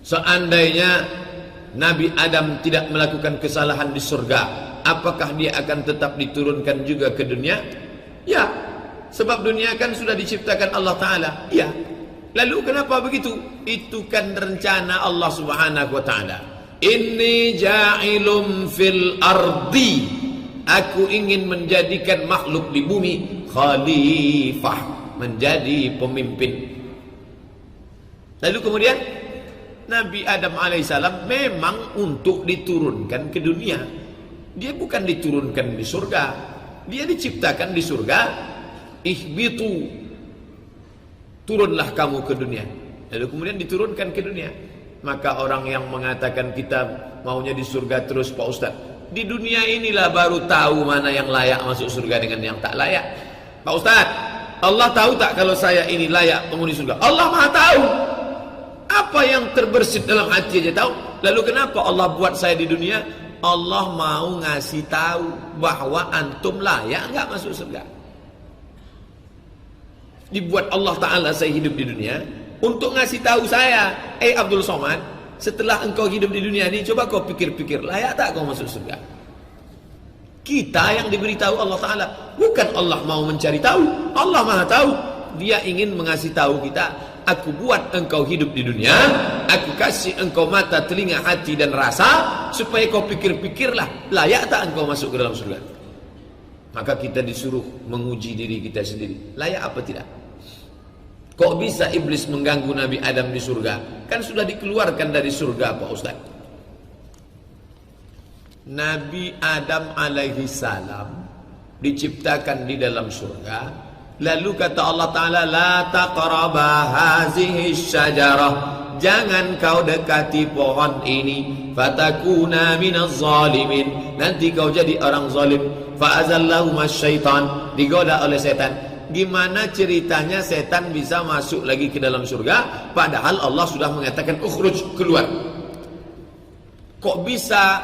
Seandainya Nabi Adam tidak melakukan kesalahan di surga, apakah dia akan tetap diturunkan juga ke dunia? Ya, sebab dunia kan sudah diciptakan Allah Ta'ala. Ya. Lalu kenapa begitu? Itu kan rencana Allah Subhanahu wa Ta'ala. Inni ja'ilum fil ardi, aku ingin menjadikan makhluk di bumi khalifah, menjadi pemimpin. Lalu kemudian Nabi Adam alaihissalam memang untuk diturunkan ke dunia. Dia bukan diturunkan di surga. Dia diciptakan di surga. Ihbitu, turunlah kamu ke dunia. Lalu kemudian diturunkan ke dunia. Maka orang yang mengatakan kita maunya di surga terus, Pak Ustaz, di dunia inilah baru tahu mana yang layak masuk surga dengan yang tak layak. Pak Ustaz, Allah tahu tak kalau saya ini layak penghuni surga? Allah Maha tahu. Apa yang terbersit dalam hati aja tahu. Lalu kenapa Allah buat saya di dunia? Allah mau ngasih tahu bahwa antum layak enggak masuk surga. Dibuat Allah Ta'ala saya hidup di dunia untuk ngasih tahu saya, Abdul Somad, setelah engkau hidup di dunia ini, coba kau pikir-pikir, layak tak kau masuk surga? Kita yang diberitahu Allah Ta'ala, bukan Allah mau mencari tahu. Allah Maha tahu. Dia ingin mengasih tahu kita, aku buat engkau hidup di dunia, aku kasih engkau mata, telinga, hati dan rasa, supaya kau pikir-pikirlah, layak tak engkau masuk ke dalam surga? Maka kita disuruh menguji diri kita sendiri, layak apa tidak? Kok bisa iblis mengganggu Nabi Adam di surga? Kan sudah dikeluarkan dari surga, Pak Ustaz. Nabi Adam alaihi salam diciptakan di dalam surga. Lalu kata Allah Ta'ala, la taqraba hazihi syajarah, jangan kau dekati pohon ini, fatakuna minaz zalimin, nanti kau jadi orang zalim. Fa'azallahuma syaitan, digoda oleh setan. Gimana ceritanya setan bisa masuk lagi ke dalam surga padahal Allah sudah mengatakan ukhruj, keluar? Kok bisa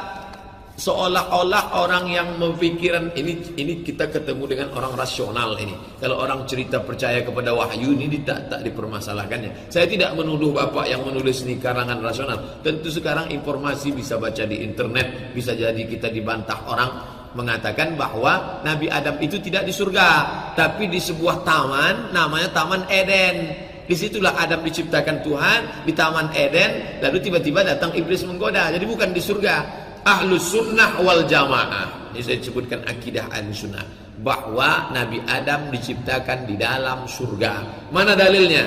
seolah-olah orang yang memikirkan ini kita ketemu dengan orang rasional ini. Kalau orang cerita percaya kepada wahyu ini tak dipermasalahkannya. Saya tidak menuduh Bapak yang menulis ini karangan rasional. Tentu sekarang informasi bisa baca di internet, bisa jadi kita dibantah orang mengatakan bahwa Nabi Adam itu tidak di surga, tapi di sebuah taman namanya Taman Eden. Disitulah Adam diciptakan Tuhan, di Taman Eden. Lalu tiba-tiba datang iblis menggoda. Jadi bukan di surga. Ahlus sunnah wal jamaah, ini saya sebutkan akidah ahlus sunnah, bahwa Nabi Adam diciptakan di dalam surga. Mana dalilnya?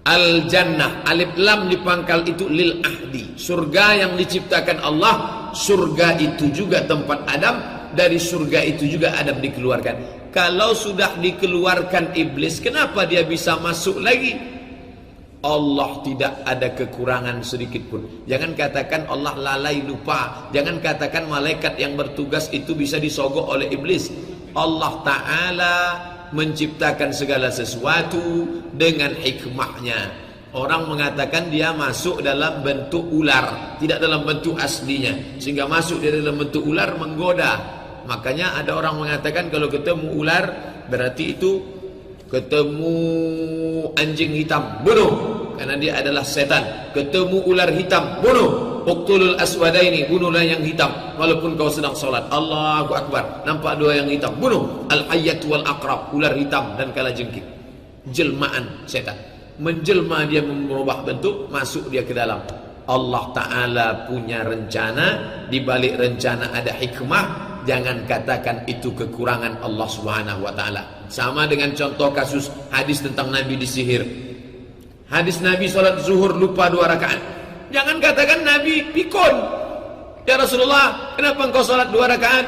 Al jannah, alif lam di pangkal itu lil ahdi, surga yang diciptakan Allah. Surga itu juga tempat Adam, dari surga itu juga Adam dikeluarkan. Kalau sudah dikeluarkan iblis, kenapa dia bisa masuk lagi? Allah tidak ada kekurangan sedikit pun. Jangan katakan Allah lalai lupa. Jangan katakan malaikat yang bertugas itu bisa disogok oleh iblis. Allah Ta'ala menciptakan segala sesuatu dengan hikmahnya. Orang mengatakan dia masuk dalam bentuk ular, tidak dalam bentuk aslinya, sehingga masuk dia dalam bentuk ular menggoda. Makanya ada orang mengatakan kalau ketemu ular berarti itu ketemu anjing hitam, bunuh, karena dia adalah setan. Ketemu ular hitam, bunuh. Uqtulul aswadaini, bunuhlah yang hitam walaupun kau sedang sholat. Allahu Akbar, nampak dua yang hitam, bunuh. Al-hayyat wal aqrab, ular hitam dan kalajengking, jelmaan setan. Menjelma, dia merubah bentuk, masuk dia ke dalam. Allah Ta'ala punya rencana, di balik rencana ada hikmah. Jangan katakan itu kekurangan Allah Subhanahu wa Ta'ala. Sama dengan contoh kasus hadis tentang Nabi disihir. Hadis Nabi sholat zuhur lupa 2 rakaat. Jangan katakan Nabi pikun. Ya Rasulullah, kenapa engkau sholat 2 rakaat?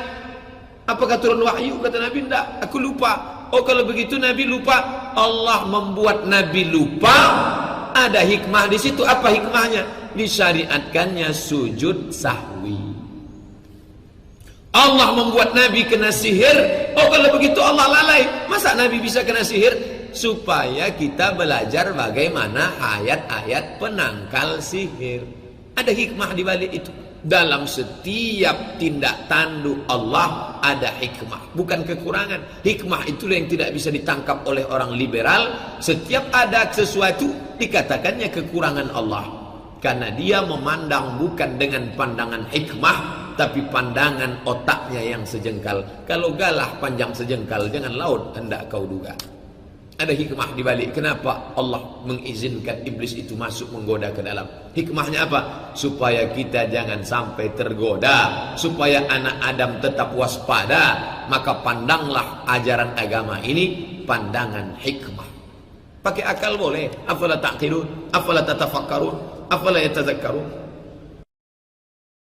Apakah turun wahyu? Kata Nabi, enggak, aku lupa. Oh, kalau begitu Nabi lupa. Allah membuat Nabi lupa, ada hikmah di situ. Apa hikmahnya? Disyariatkannya sujud sahwi. Allah membuat Nabi kena sihir. Oh, kalau begitu Allah lalai. Masa Nabi bisa kena sihir? Supaya kita belajar bagaimana ayat-ayat penangkal sihir. Ada hikmah di balik itu. Dalam setiap tindak tanduk Allah ada hikmah, bukan kekurangan. Hikmah itulah yang tidak bisa ditangkap oleh orang liberal. Setiap ada sesuatu dikatakannya kekurangan Allah, karena dia memandang bukan dengan pandangan hikmah, tapi pandangan otaknya yang sejengkal. Kalau galah panjang sejengkal, jangan laut hendak kau duga. Ada hikmah di balik kenapa Allah mengizinkan iblis itu masuk menggoda ke dalam. Hikmahnya apa? Supaya kita jangan sampai tergoda, supaya anak Adam tetap waspada. Maka pandanglah ajaran agama ini pandangan hikmah. Pakai akal boleh. Afala ta'qilun, afala tatafakkarun, afala yatazakkarun.